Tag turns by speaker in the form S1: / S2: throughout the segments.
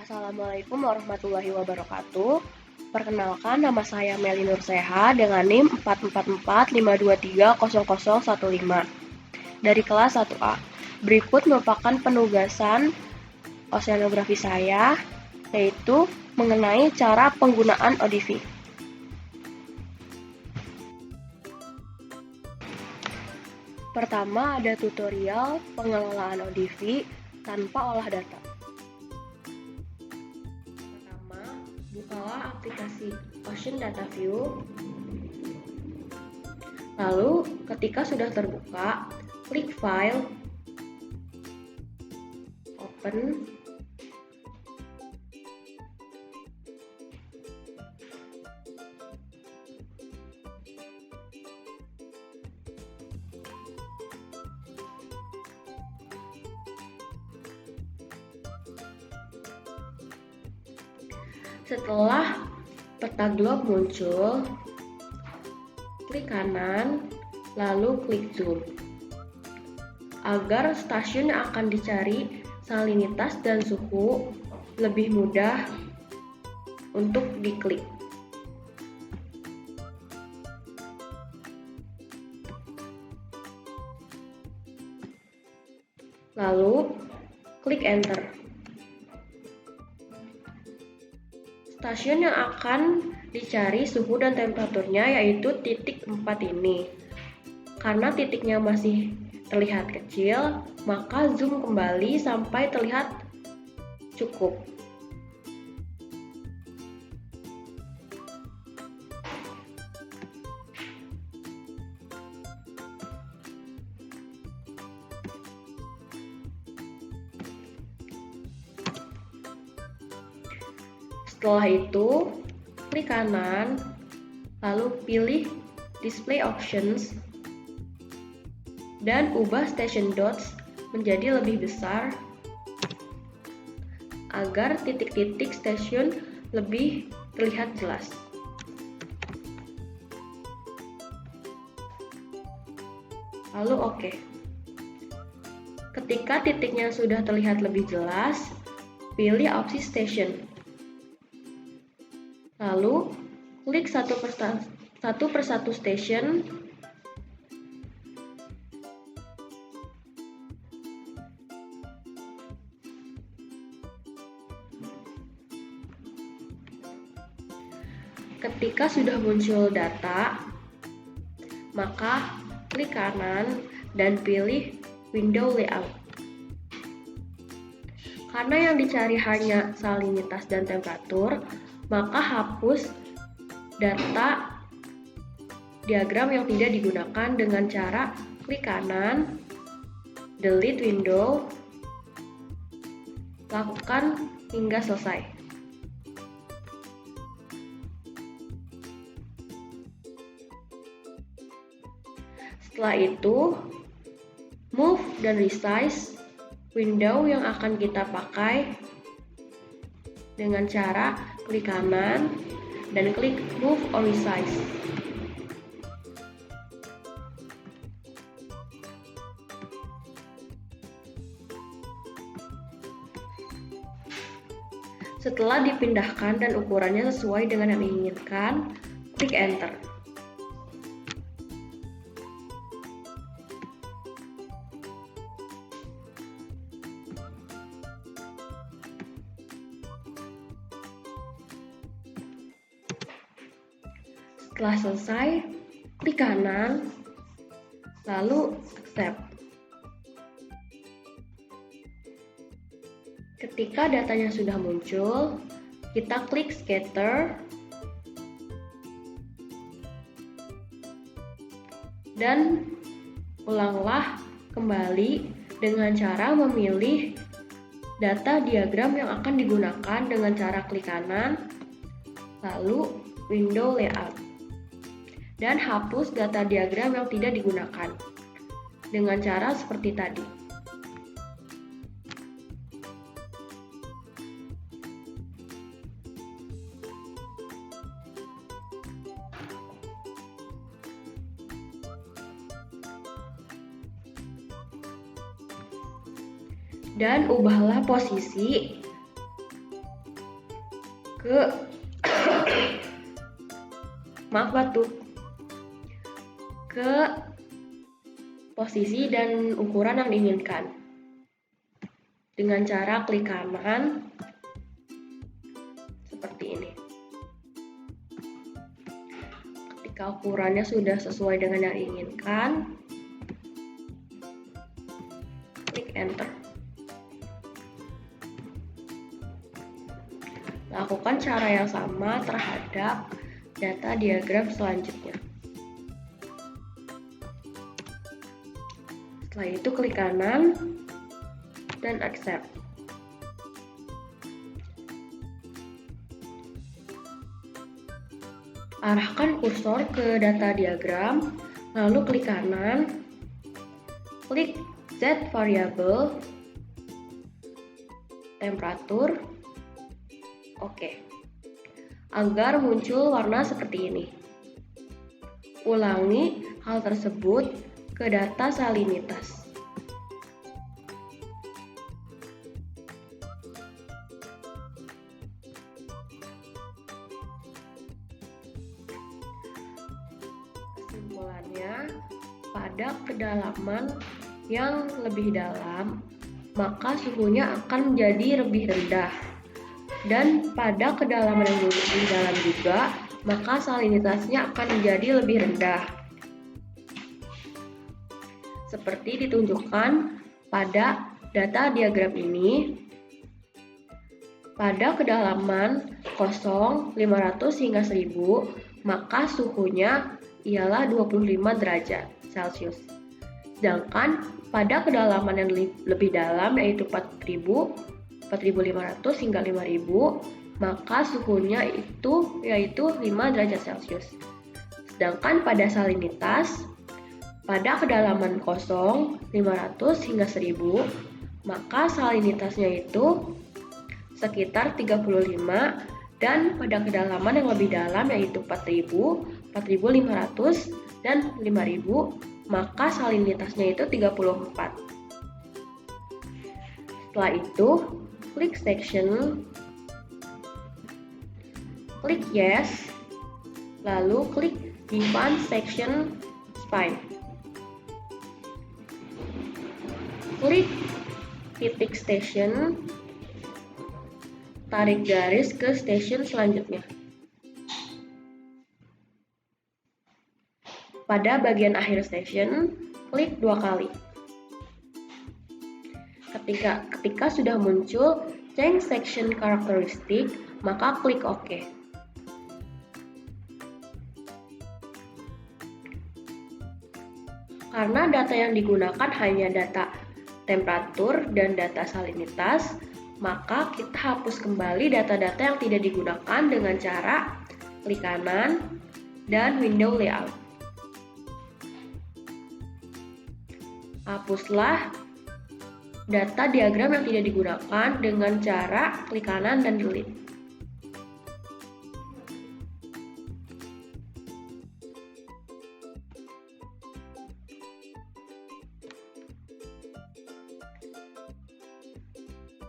S1: Assalamualaikum warahmatullahi wabarakatuh. Perkenalkan, nama saya Meli Nurseha dengan NIM 44452300015 dari kelas 1A. Berikut merupakan penugasan oseanografi saya, yaitu mengenai cara penggunaan ODV. Pertama, ada tutorial pengelolaan ODV tanpa olah data. Bukalah aplikasi Ocean Data View. Lalu, ketika sudah terbuka, klik File, Open, setelah peta globe muncul, klik kanan, lalu klik zoom. Agar stasiun yang akan dicari salinitas dan suhu lebih mudah untuk diklik. Lalu, klik enter. Stasiun yang akan dicari suhu dan temperaturnya yaitu titik 4 ini. Karena titiknya masih terlihat kecil, maka zoom kembali sampai terlihat cukup. Setelah itu, klik kanan, lalu pilih Display Options, dan ubah station dots menjadi lebih besar agar titik-titik stasiun lebih terlihat jelas. Lalu OK. Ketika titiknya sudah terlihat lebih jelas, pilih opsi Station. Lalu, klik satu persatu station. Ketika sudah muncul data, maka klik kanan dan pilih Window Layout. Karena yang dicari hanya salinitas dan temperatur, maka hapus data diagram yang tidak digunakan dengan cara klik kanan, delete window, lakukan hingga selesai. Setelah itu, move dan resize window yang akan kita pakai dengan cara klik kanan dan klik Move or Resize. Setelah dipindahkan dan ukurannya sesuai dengan yang diinginkan, klik Enter. Setelah selesai, klik kanan, lalu accept. Ketika datanya sudah muncul, kita klik scatter dan ulanglah kembali dengan cara memilih data diagram yang akan digunakan dengan cara klik kanan, lalu Window Layout, dan hapus data diagram yang tidak digunakan dengan cara seperti tadi. Dan ubahlah posisi ke maaf batuk ke posisi dan ukuran yang diinginkan dengan cara klik kanan seperti ini. Ketika ukurannya sudah sesuai dengan yang diinginkan, klik enter. Lakukan cara yang sama terhadap data diagram selanjutnya. Setelah itu klik kanan dan accept. Arahkan kursor ke data diagram, lalu klik kanan, klik Z variable, temperatur, oke. Agar muncul warna seperti ini. Ulangi hal tersebut ke data salinitas. Kesimpulannya, pada kedalaman yang lebih dalam, maka suhunya akan menjadi lebih rendah. Dan pada kedalaman yang lebih dalam juga, maka salinitasnya akan menjadi lebih rendah. Seperti ditunjukkan pada data diagram ini, pada kedalaman 0, 500 hingga 1000, maka suhunya ialah 25 derajat Celcius. Sedangkan pada kedalaman yang lebih dalam yaitu 4000, 4500 hingga 5000, maka suhunya yaitu 5 derajat Celcius. Sedangkan pada salinitas, pada kedalaman 0, 500 hingga 1000, maka salinitasnya itu sekitar 35, dan pada kedalaman yang lebih dalam yaitu 4000, 4500, dan 5000, maka salinitasnya itu 34. Setelah itu, klik section, klik yes, lalu klik define section spine. Klik titik station, tarik garis ke station selanjutnya. Pada bagian akhir station, klik 2 kali. Ketika sudah muncul change section characteristic, maka klik OK. Karena data yang digunakan hanya data temperatur dan data salinitas, maka kita hapus kembali data-data yang tidak digunakan dengan cara klik kanan dan window layout. Hapuslah data diagram yang tidak digunakan dengan cara klik kanan dan delete.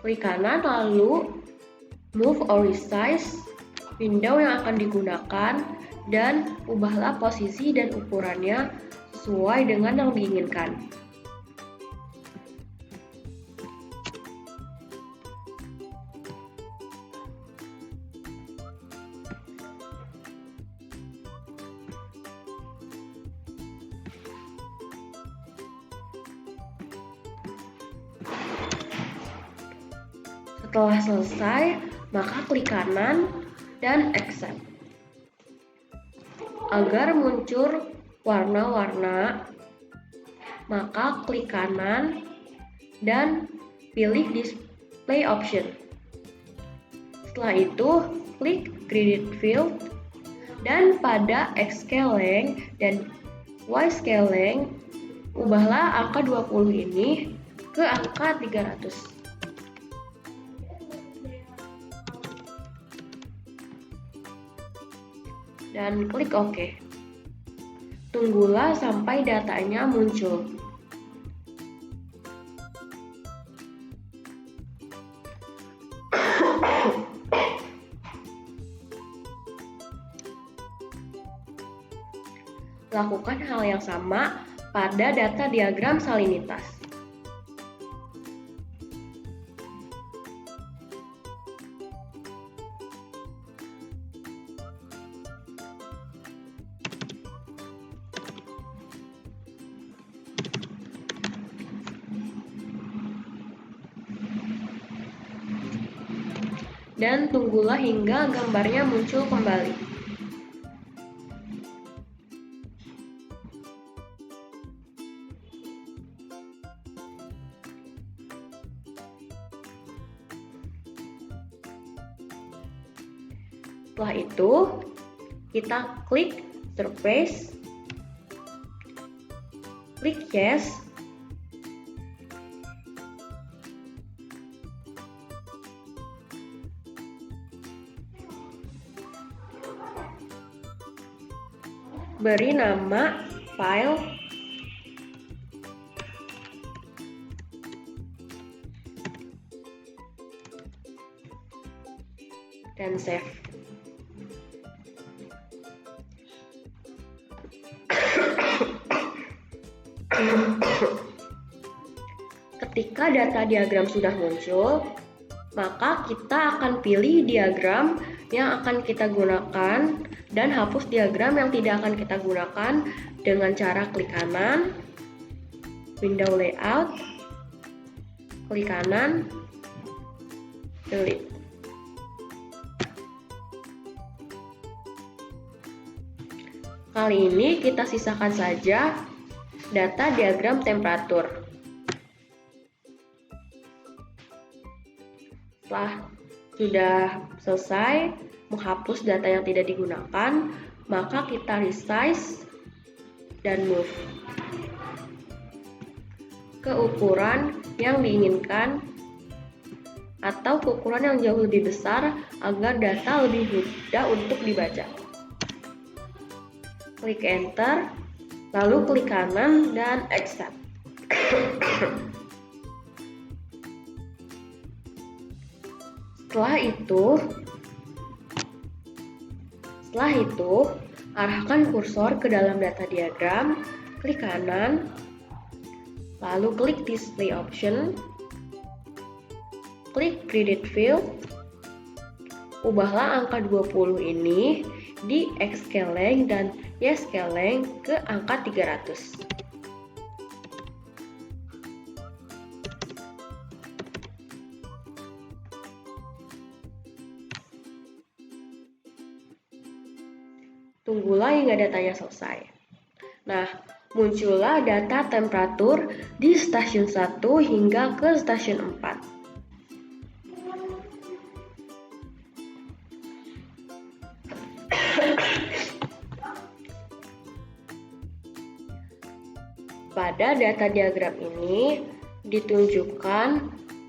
S1: Klik kanan lalu move or resize window yang akan digunakan dan ubahlah posisi dan ukurannya sesuai dengan yang diinginkan. Setelah selesai, maka klik kanan dan accept. Agar muncul warna-warna, maka klik kanan dan pilih display option. Setelah itu, klik graded field dan pada X scale length dan Y scale length, ubahlah angka 20 ini ke angka 300. Dan klik OK. Tunggulah sampai datanya muncul. Lakukan hal yang sama pada data diagram salinitas. Dan tunggulah hingga gambarnya muncul kembali. Setelah itu, kita klik Surface, klik Yes, beri nama file dan save. Ketika data diagram sudah muncul, maka kita akan pilih diagram yang akan kita gunakan dan hapus diagram yang tidak akan kita gunakan dengan cara klik kanan, window layout, klik kanan, delete. Kali ini kita sisakan saja data diagram temperatur. Setelah sudah selesai menghapus data yang tidak digunakan, maka kita resize dan move ke ukuran yang diinginkan atau ke ukuran yang jauh lebih besar agar data lebih mudah untuk dibaca. Klik enter, lalu klik kanan dan accept. Setelah itu, arahkan kursor ke dalam data diagram, klik kanan, lalu klik display option, klik graded field, ubahlah angka 20 ini di X-scaling dan Y-scaling ke angka 300. Tunggulah hingga datanya selesai. Nah, muncullah data temperatur di stasiun 1 hingga ke stasiun 4. Pada data diagram ini ditunjukkan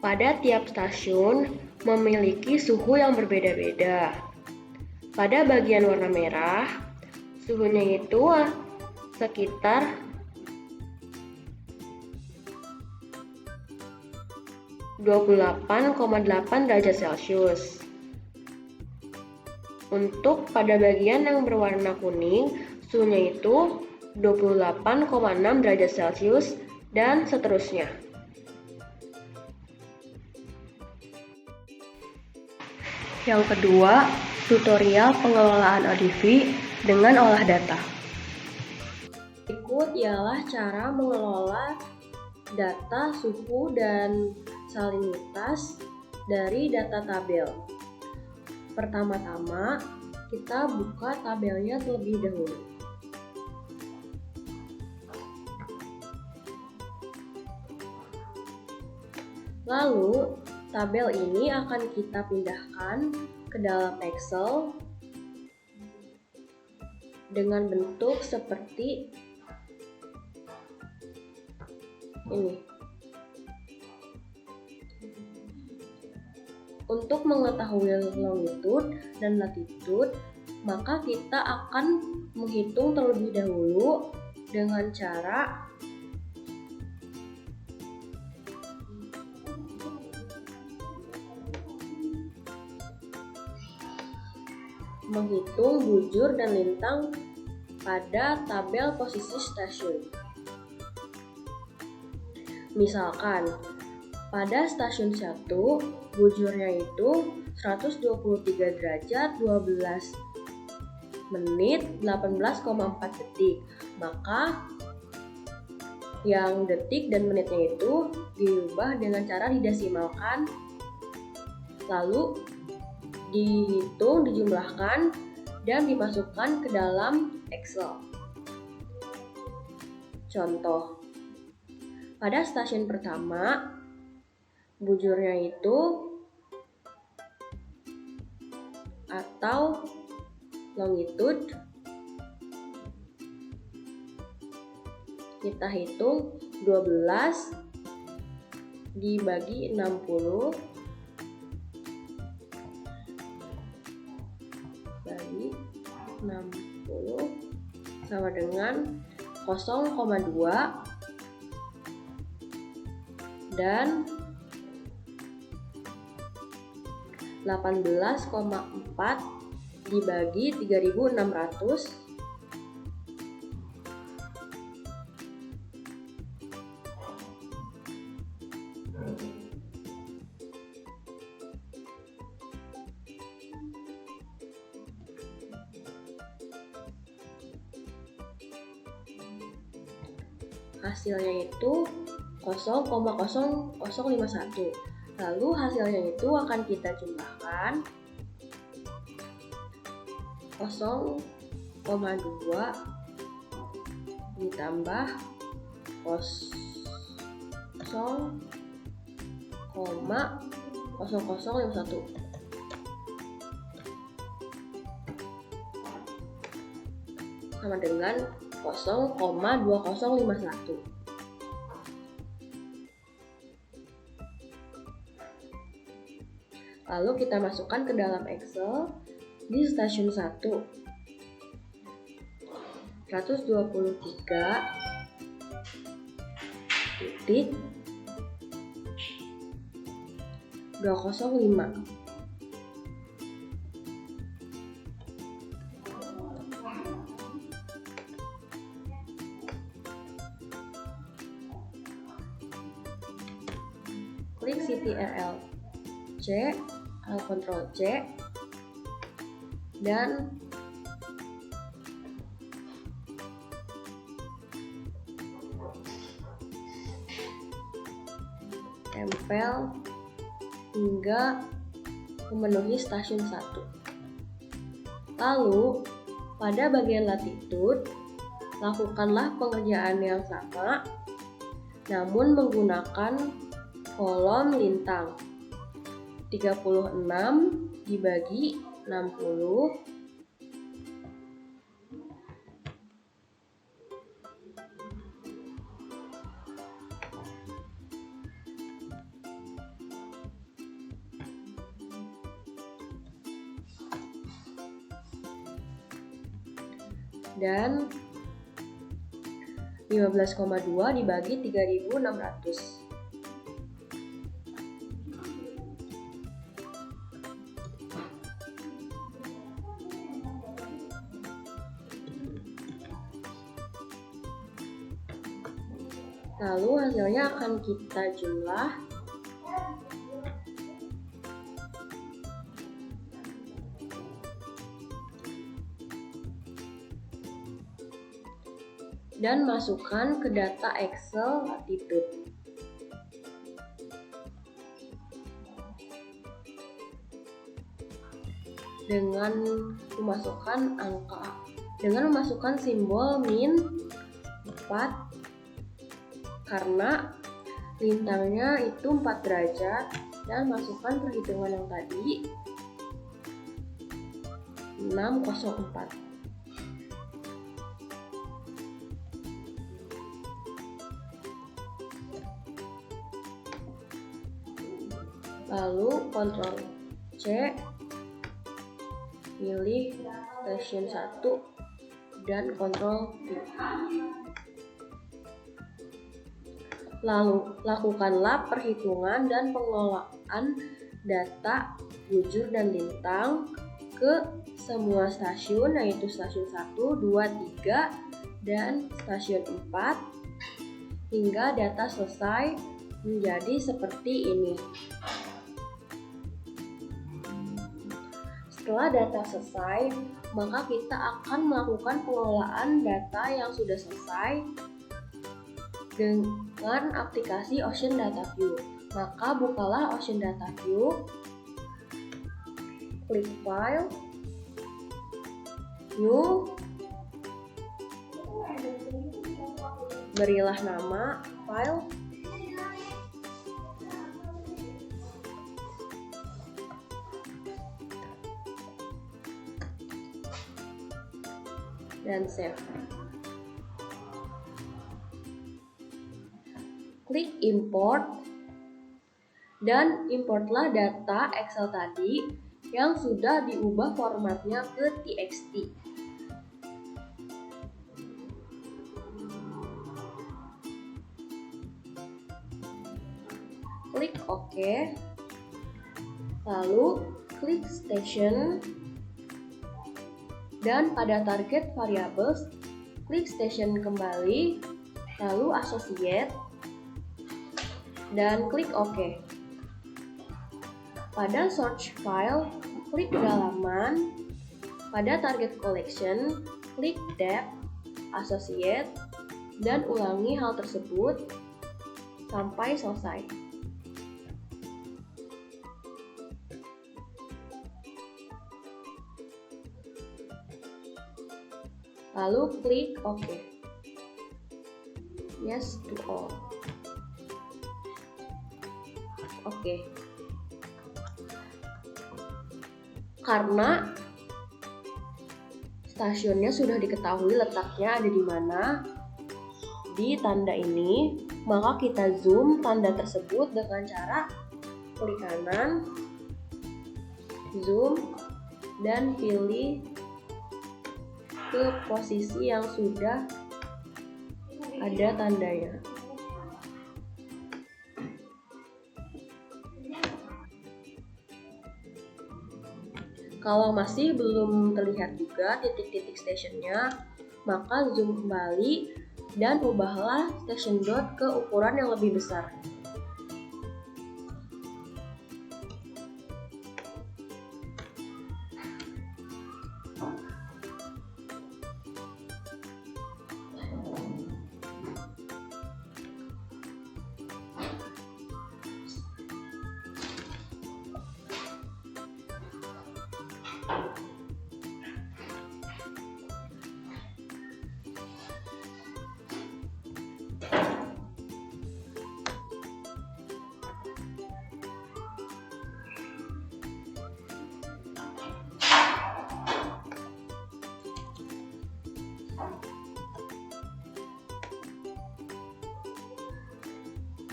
S1: pada tiap stasiun memiliki suhu yang berbeda-beda. Pada bagian warna merah, suhunya itu sekitar 28,8 derajat Celcius. Untuk pada bagian yang berwarna kuning, suhunya itu 28,6 derajat Celcius dan seterusnya. Yang kedua, tutorial pengelolaan ODV dengan olah data. Berikut ialah cara mengelola data suhu dan salinitas dari data tabel. Pertama-tama, kita buka tabelnya terlebih dahulu. Lalu, tabel ini akan kita pindahkan ke dalam Excel dengan bentuk seperti ini. Untuk mengetahui longitude dan latitude, maka kita akan menghitung terlebih dahulu dengan cara menghitung bujur dan lintang pada tabel posisi stasiun. Misalkan, pada stasiun 1, bujurnya itu 123 derajat 12 menit 18,4 detik. Maka yang detik dan menitnya itu diubah dengan cara didesimalkan, lalu dihitung, dijumlahkan, dan dimasukkan ke dalam Excel. Contoh, pada stasiun pertama, bujurnya itu atau longitude kita hitung 12 dibagi 60 bagi 60 sama dengan 0,2 dan 18,4 dibagi 3600 hasilnya itu 0,0051. Lalu hasilnya itu akan kita jumlahkan 0,2 ditambah 0,0051 sama dengan 0,2051. Lalu kita masukkan ke dalam Excel di stasiun 1. 123.205. Klik Ctrl C, Ctrl C, dan tempel hingga memenuhi stasiun 1. Lalu, pada bagian latitude, lakukanlah pengerjaan yang sama, namun menggunakan kolom lintang. 36 dibagi 60 dan 15,2 dibagi 3600. Lalu hasilnya akan kita jumlah dan masukkan ke data Excel latitude. Dengan memasukkan simbol min 4 karena lintangnya itu 4 derajat, dan masukkan perhitungan yang tadi 604. Lalu Ctrl C, pilih stasiun 1 dan Ctrl V. Lalu lakukanlah perhitungan dan pengelolaan data bujur dan lintang ke semua stasiun, yaitu stasiun 1, 2, 3, dan stasiun 4 hingga data selesai menjadi seperti ini. Setelah data selesai, maka kita akan melakukan pengelolaan data yang sudah selesai dengan aplikasi Ocean Data View. Maka bukalah Ocean Data View, klik File, New, berilah nama file, dan save. Klik import dan importlah data Excel tadi yang sudah diubah formatnya ke TXT. Klik OK, lalu klik Station, dan pada target variables, klik Station kembali, lalu Associate, dan klik OK. Pada Search File, klik Dalaman, pada Target Collection, klik Tab, Associate, dan ulangi hal tersebut sampai selesai. Lalu klik OK. Yes to all. Oke. Karena stasiunnya sudah diketahui letaknya ada di mana di tanda ini, maka kita zoom tanda tersebut dengan cara klik kanan, zoom, dan pilih ke posisi yang sudah ada tandanya. Kalau masih belum terlihat juga titik-titik stationnya, maka zoom kembali dan ubahlah station dot ke ukuran yang lebih besar.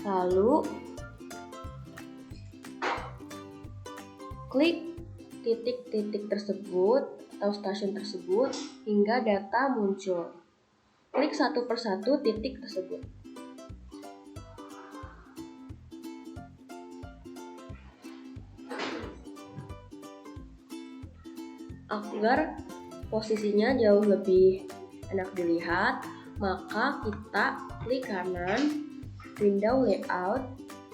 S1: Lalu klik titik-titik tersebut atau stasiun tersebut hingga data muncul. Klik satu persatu titik tersebut. Agar posisinya jauh lebih enak dilihat, maka kita klik kanan, window layout,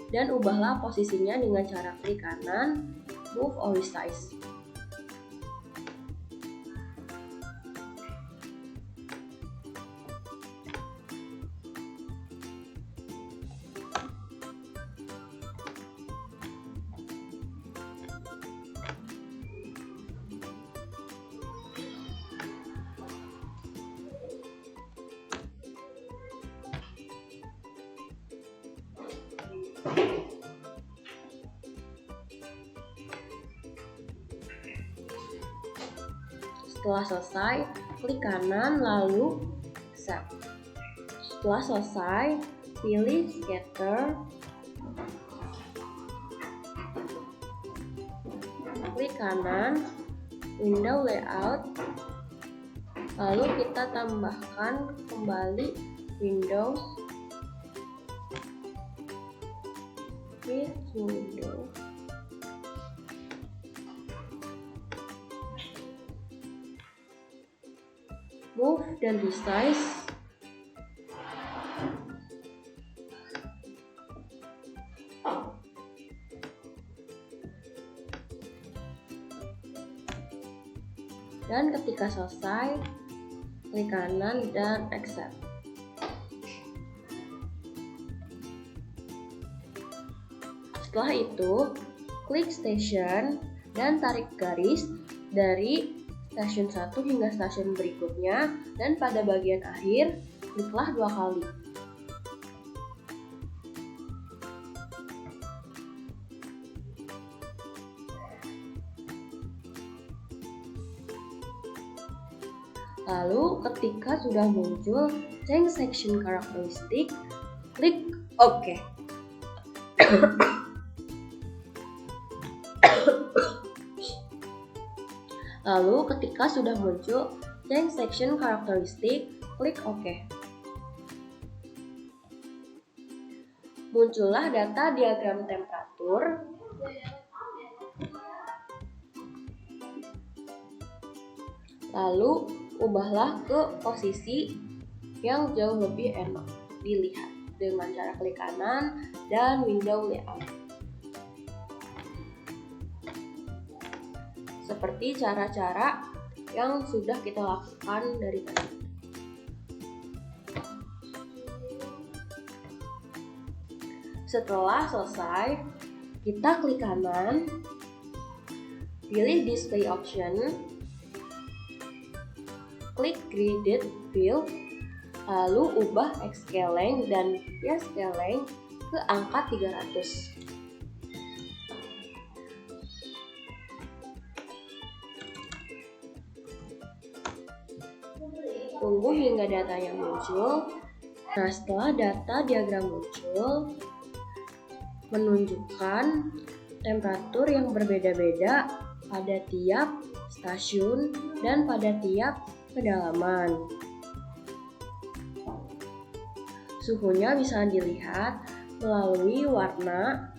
S1: dan ubahlah posisinya dengan cara klik kanan, move or resize. Setelah selesai, klik kanan lalu accept. Setelah selesai, pilih scatter, klik kanan, window layout, lalu kita tambahkan kembali Windows with window. move dan resize. Dan ketika selesai, klik kanan dan accept. Setelah itu, klik station dan tarik garis dari stasiun 1 hingga stasiun berikutnya, dan pada bagian akhir, kliklah 2 kali. Lalu ketika sudah muncul change section characteristic, klik OK. Lalu ketika sudah muncul change section characteristic, klik OK. Muncullah data diagram temperatur. Lalu ubahlah ke posisi yang jauh lebih enak dilihat dengan cara klik kanan dan window layout. Seperti cara-cara yang sudah kita lakukan dari tadi. Setelah selesai, kita klik kanan, pilih display option, klik graded field, lalu ubah X-scale length dan Y-scale length ke angka 300. Tunggu hingga datanya muncul. Nah, setelah data diagram muncul, menunjukkan temperatur yang berbeda-beda pada tiap stasiun dan pada tiap kedalaman. Suhunya bisa dilihat melalui warna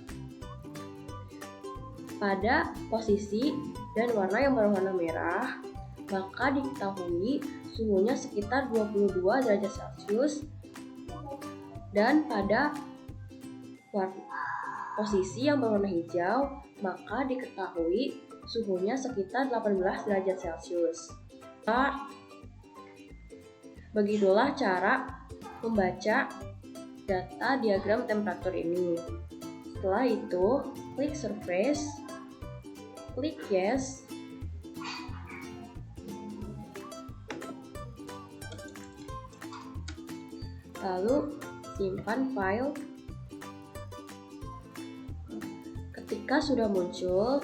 S1: pada posisi dan warna yang berwarna merah, maka diketahui suhunya sekitar 22 derajat Celcius, dan pada posisi yang berwarna hijau, maka diketahui suhunya sekitar 18 derajat Celcius. Begitulah cara membaca data diagram temperatur ini. Setelah itu, klik surface, klik yes, lalu simpan file. Ketika sudah muncul,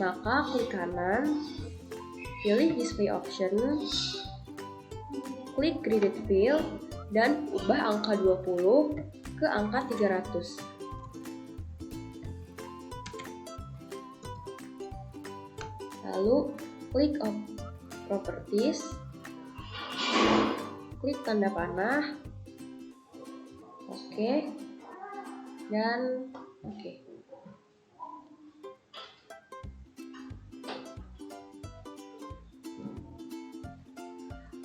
S1: maka klik kanan, pilih display option, klik graded field, dan ubah angka 20 ke angka 300. Lalu klik properties, klik tanda panah, oke, dan oke.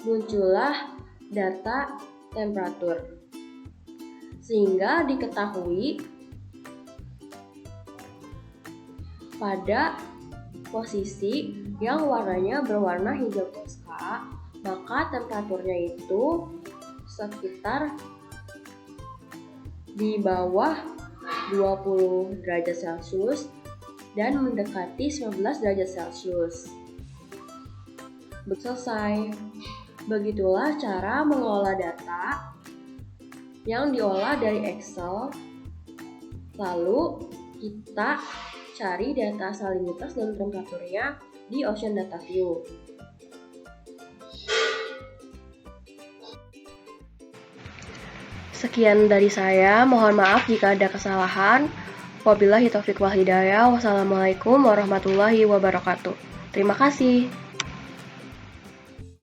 S1: Muncullah data temperatur, sehingga diketahui pada posisi yang warnanya berwarna hijau toska, maka temperaturnya itu sekitar di bawah 20 derajat Celcius dan mendekati 19 derajat Celcius. Selesai. Begitulah cara mengelola data yang diolah dari Excel. Lalu kita cari data salinitas dan temperaturnya di Ocean Data View. Sekian dari saya, mohon maaf jika ada kesalahan. Wabillahi taufiq wal hidayah. Wassalamualaikum warahmatullahi wabarakatuh. Terima kasih.